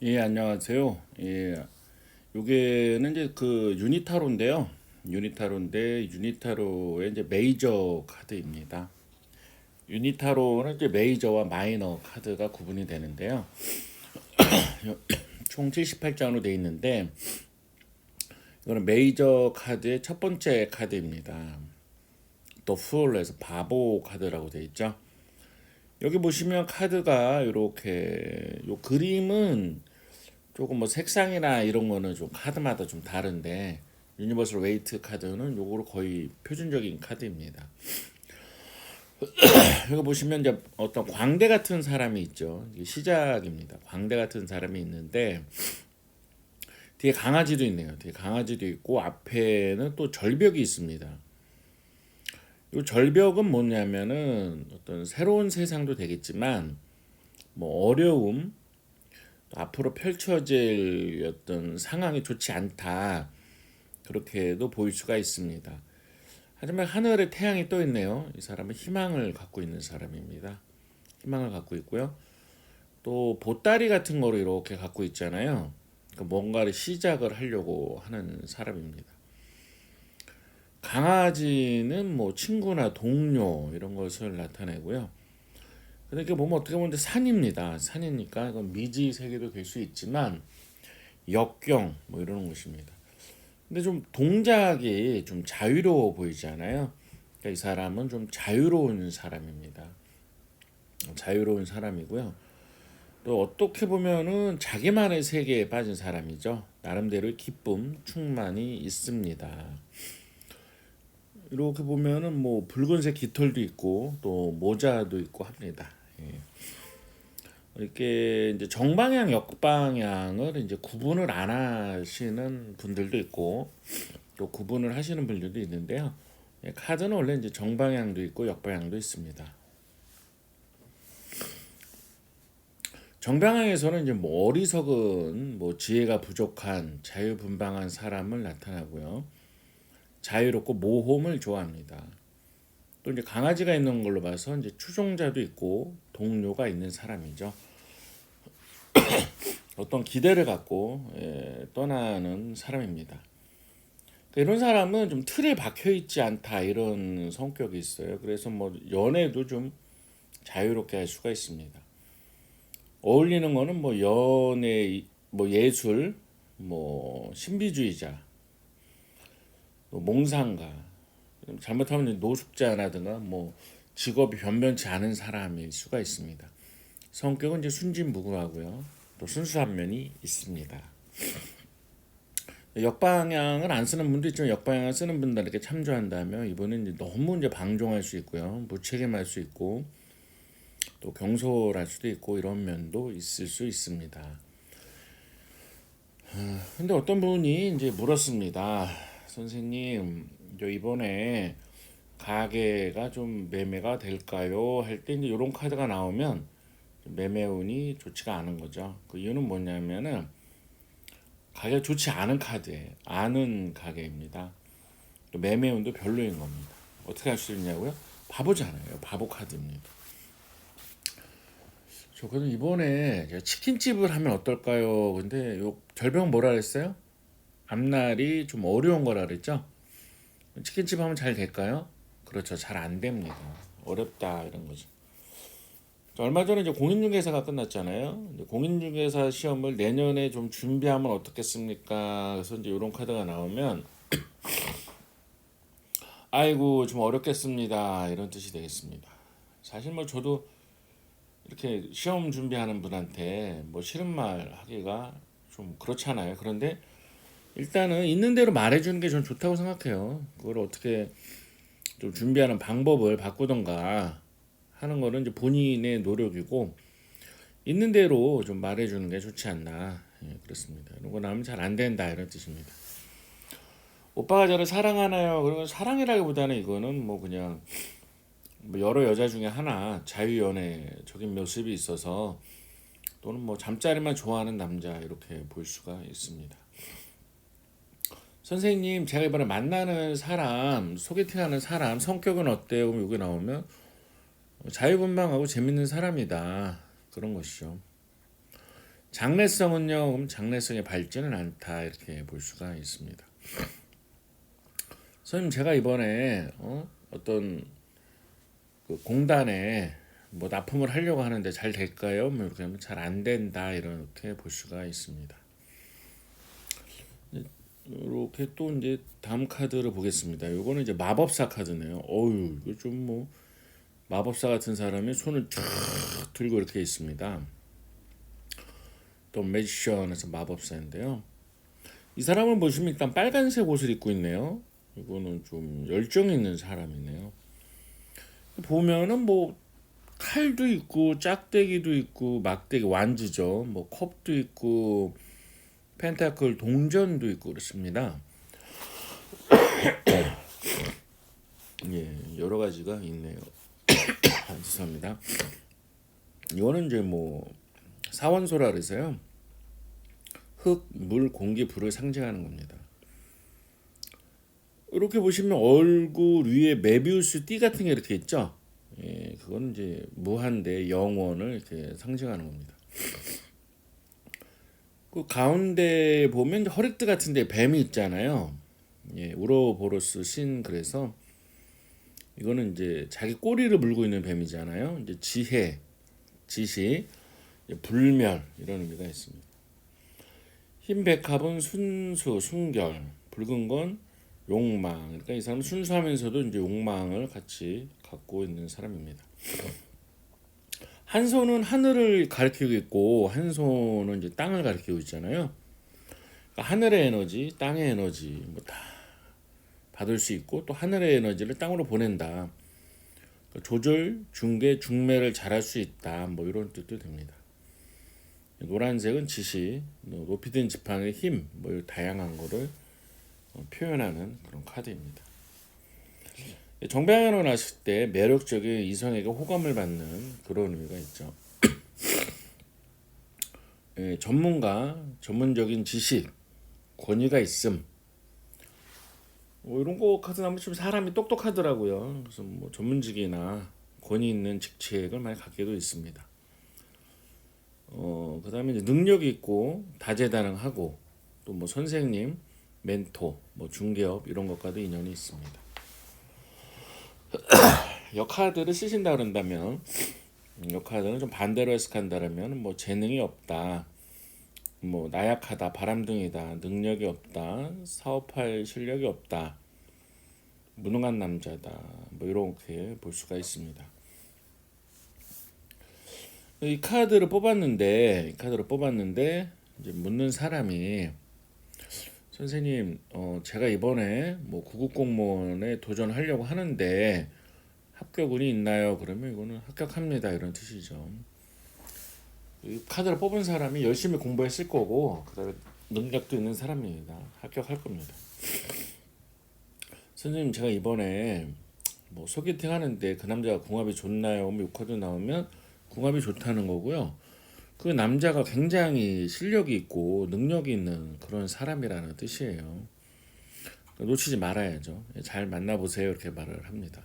예, 안녕하세요. 예, 요게는 이제 그 유니타로인데요. 유니타로의 이제 메이저 카드입니다. 유니타로는 이제 메이저와 마이너 카드가 구분이 되는데요. 총 78장으로 되어 있는데 이거는 메이저 카드의 첫 번째 카드입니다. 또 풀로 해서 바보 카드라고 되어 있죠. 여기 보시면 카드가 이렇게 요 그림은 조금 뭐 색상이나 이런 거는 좀 카드마다 좀 다른데 유니버설 웨이트 카드는 요거로 거의 표준적인 카드입니다. 여기 보시면 이제 어떤 광대 같은 사람이 있죠. 이게 시작입니다. 광대 같은 사람이 있는데 뒤에 강아지도 있네요. 뒤에 강아지도 있고 앞에는 또 절벽이 있습니다. 이 절벽은 뭐냐면은 어떤 새로운 세상도 되겠지만 뭐 어려움, 또 앞으로 펼쳐질 어떤 상황이 좋지 않다. 그렇게도 보일 수가 있습니다. 하지만 하늘에 태양이 떠 있네요. 이 사람은 희망을 갖고 있는 사람입니다. 희망을 갖고 있고요. 또 보따리 같은 거를 이렇게 갖고 있잖아요. 그러니까 뭔가를 시작을 하려고 하는 사람입니다. 강아지는 뭐 친구나 동료 이런 것을 나타내고요. 근데 이게 보면 어떻게 보면 산입니다. 산이니까 이건 미지 세계도 될 수 있지만 역경 뭐 이러는 것입니다. 근데 좀 동작이 좀 자유로워 보이잖아요. 그러니까 이 사람은 좀 자유로운 사람입니다. 자유로운 사람이고요. 또 어떻게 보면은 자기만의 세계에 빠진 사람이죠. 나름대로의 기쁨, 충만이 있습니다. 이렇게 보면은 뭐 붉은색 깃털도 있고 또 모자도 있고 합니다. 예. 이렇게 이제 정방향, 역방향을 이제 구분을 안 하시는 분들도 있고 또 구분을 하시는 분들도 있는데요. 예, 카드는 원래 이제 정방향도 있고 역방향도 있습니다. 정방향에서는 이제 뭐 어리석은 뭐 지혜가 부족한 자유분방한 사람을 나타나고요. 자유롭고 모험을 좋아합니다. 또 이제 강아지가 있는 걸로 봐서 이제 추종자도 있고 동료가 있는 사람이죠. 어떤 기대를 갖고 떠나는 사람입니다. 이런 사람은 좀 틀에 박혀 있지 않다 이런 성격이 있어요. 그래서 뭐 연애도 좀 자유롭게 할 수가 있습니다. 어울리는 거는 뭐 연애, 뭐 예술, 뭐 신비주의자, 뭐 몽상가, 잘못하면 노숙자라든가 뭐 직업이 변변치 않은 사람일 수가 있습니다. 성격은 이제 순진무구하고요. 또 순수한 면이 있습니다. 역방향을 안 쓰는 분도 있지만 역방향을 쓰는 분들에게 참조한다면 이분은 이제 너무 이제 방종할 수 있고요. 무책임할 수 있고 또 경솔할 수도 있고 이런 면도 있을 수 있습니다. 근데 어떤 분이 이제 물었습니다. 선생님, 이번에 가게가 좀 매매가 될까요? 할 때 이제 이런 카드가 나오면 매매 운이 좋지가 않은 거죠. 그 이유는 뭐냐면은 가격 좋지 않은 카드에 아는 가게입니다. 또 매매 운도 별로인 겁니다. 어떻게 할 수 있냐고요? 바보잖아요. 바보 카드입니다. 저 그럼 이번에 치킨집을 하면 어떨까요? 근데 요 절벽 뭐라 그랬어요? 앞날이 좀 어려운 거라 그랬죠? 치킨집 하면 잘 될까요? 그렇죠. 잘 안 됩니다. 어렵다 이런 거죠. 얼마 전에 이제 공인중개사가 끝났잖아요. 이제 공인중개사 시험을 내년에 좀 준비하면 어떻겠습니까? 그래서 이제 이런 카드가 나오면 아이고 좀 어렵겠습니다. 이런 뜻이 되겠습니다. 사실 뭐 저도 이렇게 시험 준비하는 분한테 뭐 싫은 말 하기가 좀 그렇잖아요. 그런데 일단은 있는 대로 말해주는 게 전 좋다고 생각해요. 그걸 어떻게 좀 준비하는 방법을 바꾸던가 하는 거는 이제 본인의 노력이고 있는 대로 좀 말해주는 게 좋지 않나. 예, 그렇습니다. 이런 거 나오면 잘 안 된다 이런 뜻입니다. 오빠가 저를 사랑하나요? 그러면 사랑이라기보다는 이거는 뭐 그냥 뭐 여러 여자 중에 하나 자유연애적인 모습이 있어서 또는 뭐 잠자리만 좋아하는 남자 이렇게 볼 수가 있습니다. 선생님, 제가 이번에 만나는 사람, 소개팅하는 사람 성격은 어때요? 그럼 여기 나오면 자유분방하고 재밌는 사람이다. 그런 것이죠. 장래성은요, 그럼 장래성이 밝지는 않다 이렇게 볼 수가 있습니다. 선생님 제가 이번에 어떤 그 공단에 뭐 납품을 하려고 하는데 잘 될까요? 뭐 이렇게 하면 잘 안 된다 이렇게 볼 수가 있습니다. 이렇게 또 이제 다음 카드를 보겠습니다. 요거는 이제 마법사 카드네요. 어유 이거 좀 뭐 마법사 같은 사람이 손을 쫙 들고 이렇게 있습니다. 또 매지션에서 마법사인데요. 이 사람을 보시면 일단 빨간색 옷을 입고 있네요. 이거는 좀 열정 있는 사람이네요. 보면은 뭐 칼도 있고 짝대기도 있고 막대기 완지죠. 뭐 컵도 있고 펜타클 동전도 있고 그렇습니다. 예, 여러 가지가 있네요. 죄송합니다. 이거는 이제 뭐 사원소라 그래서요. 흙, 물, 공기, 불을 상징하는 겁니다. 이렇게 보시면 얼굴 위에 메비우스 띠 같은 게 이렇게 있죠. 예, 그건 이제 무한대 영원을 이렇게 상징하는 겁니다. 그 가운데 보면 허리띠 같은데 뱀이 있잖아요. 예, 우로보로스 신 그래서 이거는 이제 자기 꼬리를 물고 있는 뱀이잖아요. 이제 지혜, 지시, 불멸 이런 의미가 있습니다. 흰 백합은 순수, 순결, 붉은 건 욕망. 그러니까 이 사람은 순수하면서도 이제 욕망을 같이 갖고 있는 사람입니다. 한 손은 하늘을 가리키고 있고 한 손은 이제 땅을 가리키고 있잖아요. 그러니까 하늘의 에너지, 땅의 에너지 뭐 다 받을 수 있고 또 하늘의 에너지를 땅으로 보낸다. 그러니까 조절, 중계, 중매를 잘할 수 있다. 뭐 이런 뜻도 됩니다. 노란색은 지시, 높이 든 지팡이의 힘, 뭐 다양한 거를 표현하는 그런 카드입니다. 정방으로 났을 때 매력적인 이성에게 호감을 받는 그런 의미가 있죠. 예, 전문가, 전문적인 지식, 권위가 있음. 뭐 이런 거 카드 나면 좀 사람이 똑똑하더라고요. 그래서 뭐 전문직이나 권위 있는 직책을 많이 갖게도 있습니다. 그다음에 이제 능력이 있고 다재다능하고 또 뭐 선생님, 멘토, 뭐 중개업 이런 것과도 인연이 있습니다. 역카드를 쓰신다 그런다면 역카드는 좀 반대로 해석한다면 뭐 재능이 없다, 뭐 나약하다, 바람둥이다, 능력이 없다, 사업할 실력이 없다, 무능한 남자다, 뭐 이렇게 볼 수가 있습니다. 이 카드를 뽑았는데 이제 묻는 사람이 선생님, 제가 이번에 뭐 구급 공무원에 도전하려고 하는데 합격운이 있나요? 그러면 이거는 합격합니다 이런 뜻이죠. 이 카드를 뽑은 사람이 열심히 공부했을 거고 그다음에 능력도 있는 사람입니다. 합격할 겁니다. 선생님 제가 이번에 뭐 소개팅 하는데 그 남자가 궁합이 좋나요? 뭐 이 카드 나오면 궁합이 좋다는 거고요. 그 남자가 굉장히 실력이 있고 능력이 있는 그런 사람이라는 뜻이에요. 놓치지 말아야죠. 잘 만나보세요 이렇게 말을 합니다.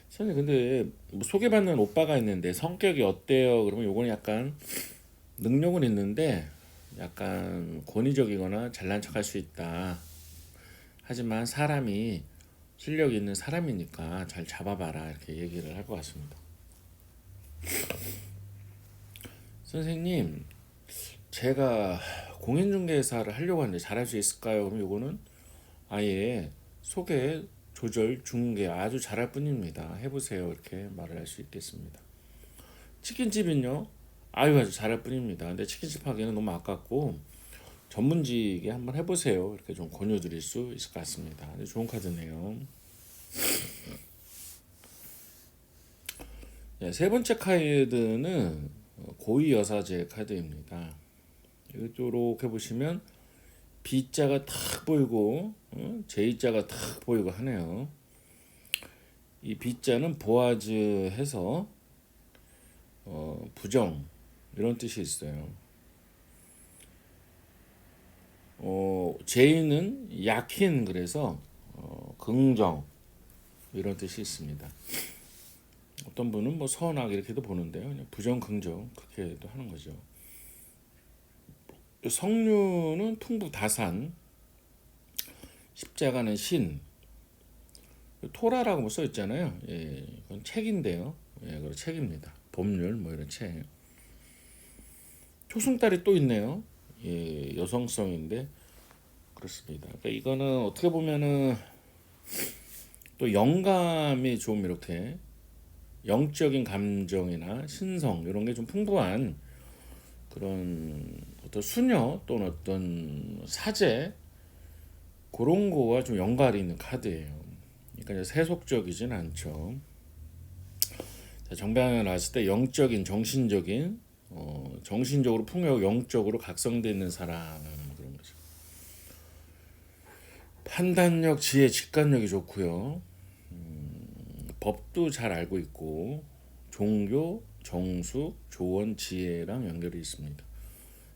선생님 근데 뭐 소개받는 오빠가 있는데 성격이 어때요? 그러면 요거는 약간 능력은 있는데 약간 권위적이거나 잘난 척할 수 있다. 하지만 사람이 실력 있는 사람이니까 잘 잡아봐라 이렇게 얘기를 할 것 같습니다. 선생님, 제가 공인중개사를 하려고 하는데 잘할 수 있을까요? 그럼 요거는 아예 소개, 조절, 중개 아주 잘할 뿐입니다. 해보세요. 이렇게 말을 할 수 있겠습니다. 치킨집은요, 아유 아주 잘할 뿐입니다. 근데 치킨집 하기에는 너무 아깝고 전문직에 한번 해보세요. 이렇게 좀 권유드릴 수 있을 것 같습니다. 좋은 카드네요. 네, 세 번째 카드는 고위 여사제 카드입니다. 이렇게 보시면 B자가 탁 보이고 J자가 탁 보이고 하네요. 이 B자는 보아즈 해서 부정 이런 뜻이 있어요. J는 약힌 그래서 긍정 이런 뜻이 있습니다. 어떤 분은 뭐 선악 이렇게도 보는데요. 그냥 부정, 긍정 그렇게도 하는 거죠. 성류는 풍부, 다산, 십자가는 신, 토라라고 뭐 써 있잖아요. 예, 그건 책인데요. 예, 그 책입니다. 법률 뭐 이런 책. 초승달이 또 있네요. 예, 여성성인데 그렇습니다. 그러니까 이거는 어떻게 보면은 또 영감이 좀 이렇게 영적인 감정이나 신성 이런 게 좀 풍부한 그런 어떤 수녀 또는 어떤 사제 그런 거와 좀 연관이 있는 카드예요. 그러니까 세속적이진 않죠. 정방에 나왔을 때 영적인, 정신적인, 정신적으로 풍요하고 영적으로 각성되어 있는 사람 그런 거죠. 판단력, 지혜, 직관력이 좋고요. 법도 잘 알고 있고 종교, 정숙, 조언, 지혜랑 연결이 있습니다.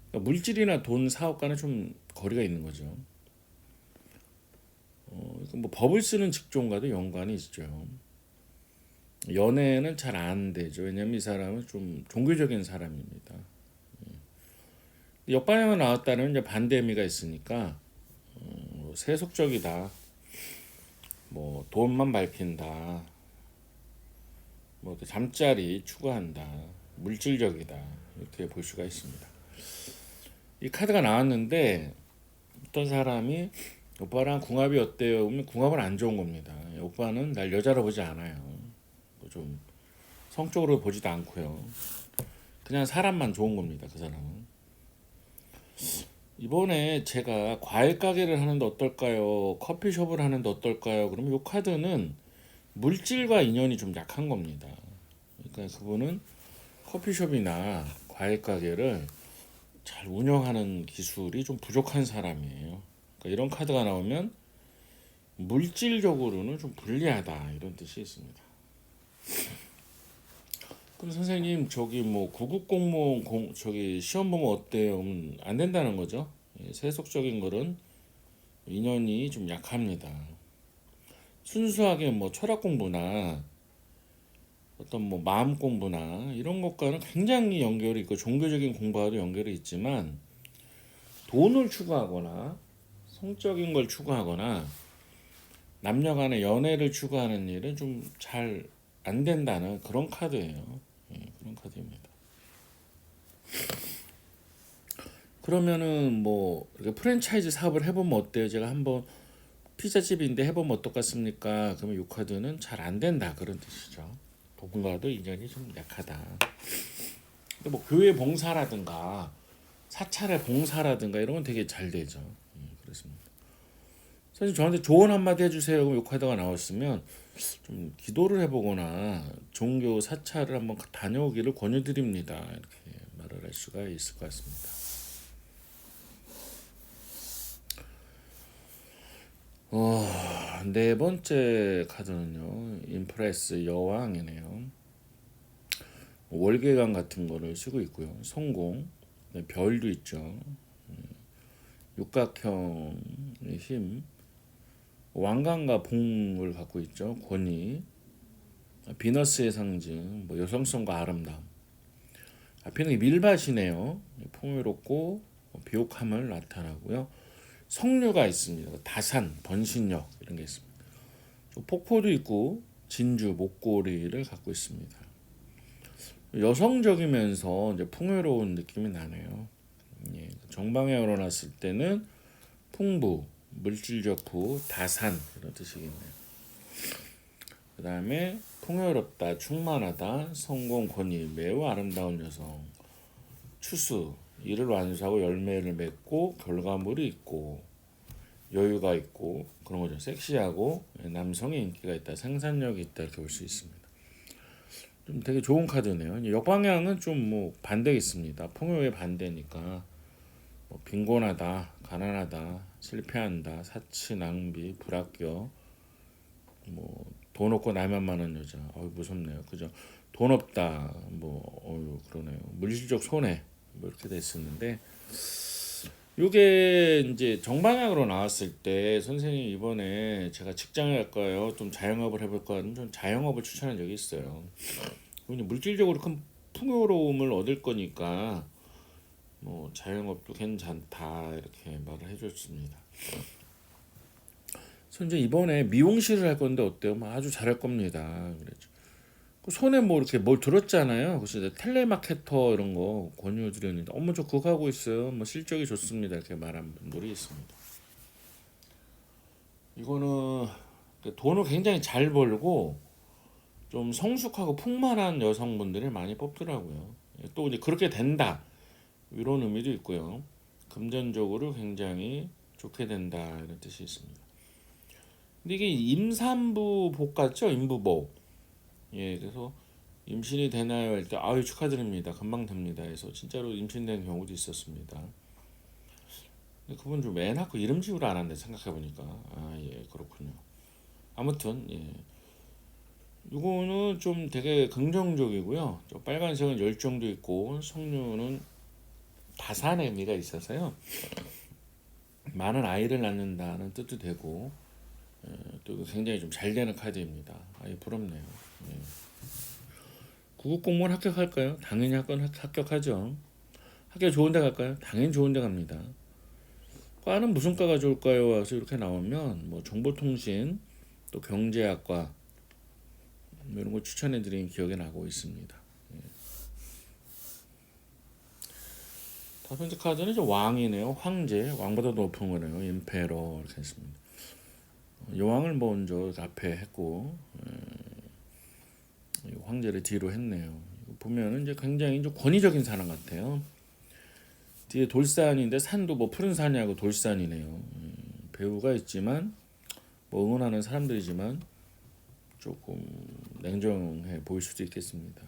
그러니까 물질이나 돈, 사업과는 좀 거리가 있는 거죠. 뭐 법을 쓰는 직종과도 연관이 있죠. 연애는 잘 안 되죠. 왜냐면 이 사람은 좀 종교적인 사람입니다. 역방향으로 나왔다는 이제 반대 의미가 있으니까 세속적이다. 뭐 돈만 밝힌다. 뭐 잠자리 추구한다. 물질적이다. 이렇게 볼 수가 있습니다. 이 카드가 나왔는데 어떤 사람이 오빠랑 궁합이 어때요? 그러면 궁합은 안 좋은 겁니다. 오빠는 날 여자로 보지 않아요. 좀 성적으로 보지도 않고요. 그냥 사람만 좋은 겁니다. 그 사람은. 이번에 제가 과일 가게를 하는데 어떨까요? 커피숍을 하는데 어떨까요? 그러면 이 카드는 물질과 인연이 좀 약한 겁니다. 그러니까 그분은 커피숍이나 과일 가게를 잘 운영하는 기술이 좀 부족한 사람이에요. 그러니까 이런 카드가 나오면 물질적으로는 좀 불리하다 이런 뜻이 있습니다. 그럼 선생님 저기 뭐 구급 공무원 저기 시험 보면 어때요? 안 된다는 거죠. 예, 세속적인 거는 인연이 좀 약합니다. 순수하게 뭐 철학 공부나 어떤 뭐 마음 공부나 이런 것과는 굉장히 연결이 있고 종교적인 공부와도 연결이 있지만 돈을 추구하거나 성적인 걸 추구하거나 남녀 간의 연애를 추구하는 일은 좀 잘 안 된다는 그런 카드예요. 예, 그런 카드입니다. 그러면은 뭐 이렇게 프랜차이즈 사업을 해보면 어때요? 제가 한번 피자집인데 해보면 어떻겠습니까? 그러면 이 카드는 잘 안 된다 그런 뜻이죠. 돈과도 인연이 좀 약하다. 근데 뭐 교회 봉사라든가 사찰의 봉사라든가 이런 건 되게 잘 되죠. 그렇습니다. 사실 저한테 조언 한마디 해주세요. 그럼 요 카드가 나왔으면 좀 기도를 해보거나 종교 사찰을 한번 다녀오기를 권유드립니다. 이렇게 말을 할 수가 있을 것 같습니다. 네 번째 카드는요. 임프레스 여왕이네요. 월계관 같은 거를 쓰고 있고요. 성공, 네, 별도 있죠. 육각형의 힘, 왕관과 봉을 갖고 있죠. 권위, 비너스의 상징, 뭐 여성성과 아름다움. 앞에는 밀밭이네요. 풍요롭고 비옥함을 나타나고요. 성류가 있습니다. 다산, 번신력 이런 게 있습니다. 폭포도 있고 진주, 목걸이를 갖고 있습니다. 여성적이면서 이제 풍요로운 느낌이 나네요. 예, 정방에 열어놨을 때는 풍부, 물질적 부, 다산 이런 뜻이겠네요. 그 다음에 풍요롭다, 충만하다, 성공, 권위, 매우 아름다운 여성, 추수, 일을 완수하고 열매를 맺고 결과물이 있고 여유가 있고 그런 거죠. 섹시하고 남성의 인기가 있다, 생산력이 있다 이렇게 볼 수 있습니다. 좀 되게 좋은 카드네요. 역방향은 좀 뭐 반대 있습니다. 풍요의 반대니까 뭐 빈곤하다, 가난하다, 실패한다, 사치, 낭비, 불합격, 뭐 돈 없고 나이만 많은 여자, 무섭네요, 그죠? 돈 없다, 뭐 그러네요. 물질적 손해 뭐 이렇게 됐었는데 요게 이제 정방향으로 나왔을 때 선생님 이번에 제가 직장을 갈까요? 좀 자영업을 해볼까요? 좀 자영업을 추천한 적이 있어요. 그냥 물질적으로 큰 풍요로움을 얻을 거니까 뭐 자영업도 괜찮다 이렇게 말을 해줬습니다. 그래서 이제 이번에 미용실을 할 건데 어때요? 뭐 아주 잘할 겁니다. 그랬죠. 그 손에 뭐 이렇게 뭘 들었잖아요. 그래서 이제 텔레마케터 이런 거 권유드렸는데, 저 그거 하고 있어요. 뭐 실적이 좋습니다. 이렇게 말한 분들이 있습니다. 이거는 돈을 굉장히 잘 벌고 좀 성숙하고 풍만한 여성분들이 많이 뽑더라고요. 또 이제 그렇게 된다 이런 의미도 있고요. 금전적으로 굉장히 좋게 된다 이런 뜻이 있습니다. 근데 이게 임산부 복 같죠? 임부복. 예, 그래서 임신이 되나요? 할 때 아유 축하드립니다. 금방 됩니다. 해서 진짜로 임신된 경우도 있었습니다. 근데 그분 좀 애 낳고 이름 지우를 안 한대 생각해 보니까 예 그렇군요. 아무튼 예 이거는 좀 되게 긍정적이고요. 저 빨간색은 열정도 있고 석류는 다산의 의미가 있어서요. 많은 아이를 낳는다는 뜻도 되고 또 굉장히 좀 잘 되는 카드입니다. 아예 부럽네요. 예. 구급 공무원 합격할까요? 당연히 합격하죠. 학교 좋은 데 갈까요? 당연히 좋은 데 갑니다. 과는 무슨 과가 좋을까요? 와서 이렇게 나오면 뭐 정보통신 또 경제학과 뭐 이런 거 추천해 드린 기억이 나고 있습니다. 첫 번째 카드는 이제 왕이네요. 황제, 왕보다 높은 거네요. 임페러 이렇게 했습니다. 여왕을 먼저 앞에 했고 황제를 뒤로 했네요. 보면은 이제 굉장히 좀 권위적인 사람 같아요. 뒤에 돌산인데 산도 뭐 푸른 산이하고 돌산이네요. 배우가 있지만 뭐 응원하는 사람들이지만 조금 냉정해 보일 수도 있겠습니다.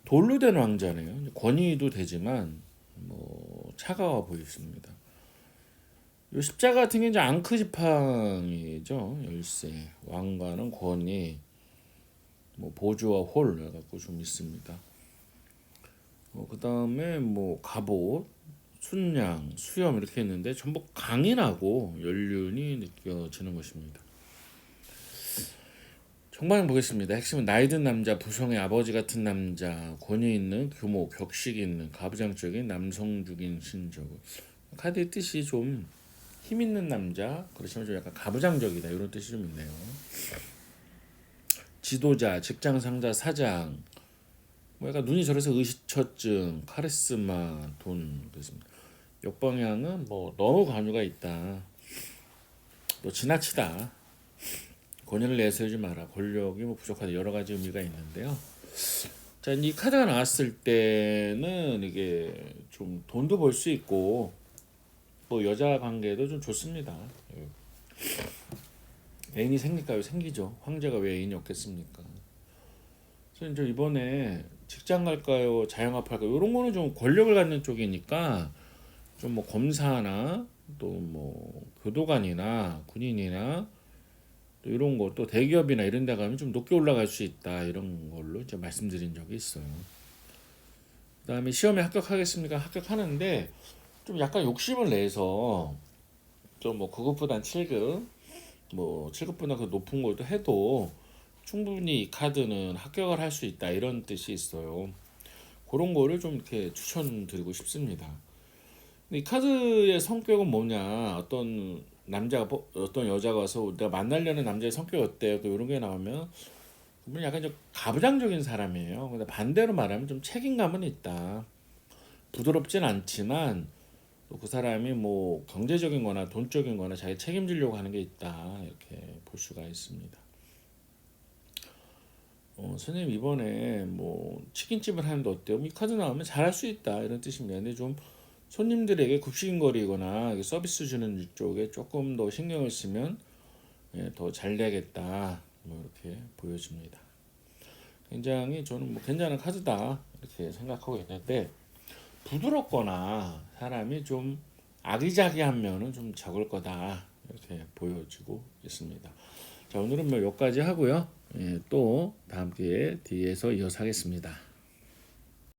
돌로 된 왕자네요. 권위도 되지만 뭐 차가워 보였습니다. 요 십자가 같은 게 이제 앙크 지팡이죠. 열쇠. 왕관은 권위, 뭐 보조와 홀 해갖고 좀 있습니다. 그 다음에 뭐 갑옷, 순양, 수염 이렇게 있는데 전부 강인하고 연륜이 느껴지는 것입니다. 정방 보겠습니다. 핵심은 나이 든 남자, 부성의 아버지 같은 남자, 권위 있는 규모, 격식 있는 가부장적인 남성적인 신적. 카드의 뜻이 좀 힘 있는 남자, 그렇지만 좀 약간 가부장적이다 이런 뜻이 좀 있네요. 지도자, 직장 상자, 사장, 뭐 약간 눈이 저래서 의식처증, 카리스마, 돈 그렇습니다. 역방향은 뭐 너무 관유가 있다, 또 지나치다, 권위를 내세우지 마라, 권력이 뭐 부족하다 여러 가지 의미가 있는데요. 자, 이 카드가 나왔을 때는 이게 좀 돈도 벌 수 있고 뭐 여자 관계도 좀 좋습니다. 애인이 생길까요? 생기죠. 황제가 왜 애인이 없겠습니까? 그래서 이제 이번에 직장 갈까요? 자영업 할까요? 이런 거는 좀 권력을 갖는 쪽이니까 좀 뭐 검사나 또 뭐 교도관이나 군인이나 또 이런 거 또 대기업이나 이런 데 가면 좀 높게 올라갈 수 있다 이런 걸로 이제 말씀드린 적이 있어요. 그다음에 시험에 합격하겠습니까? 합격하는데 좀 약간 욕심을 내서 좀 뭐 9급보단 7급 뭐 7급보다 그 높은 것도 해도 충분히 이 카드는 합격을 할 수 있다 이런 뜻이 있어요. 그런 거를 좀 이렇게 추천드리고 싶습니다. 근데 이 카드의 성격은 뭐냐? 어떤 여자가 와서 내가 만나려는 남자의 성격이 어때요? 또 이런 게 나오면 그분이 약간 좀 가부장적인 사람이에요. 근데 반대로 말하면 좀 책임감은 있다. 부드럽진 않지만 또 그 사람이 뭐 경제적인 거나 돈적인 거나 자기 책임지려고 하는 게 있다. 이렇게 볼 수가 있습니다. 선생님 이번에 뭐 치킨집을 하는데 어때요? 이 카드 나오면 잘할 수 있다 이런 뜻입니다. 근데 좀 손님들에게 굽신거리거나 서비스 주는 쪽에 조금 더 신경을 쓰면 더 잘 되겠다 뭐 이렇게 보여집니다. 굉장히 저는 뭐 괜찮은 카드다 이렇게 생각하고 있는데 부드럽거나 사람이 좀 아기자기한 면은 좀 적을 거다 이렇게 보여지고 있습니다. 자, 오늘은 뭐 여기까지 하고요. 또 다음 기회에 뒤에서 이어서 하겠습니다.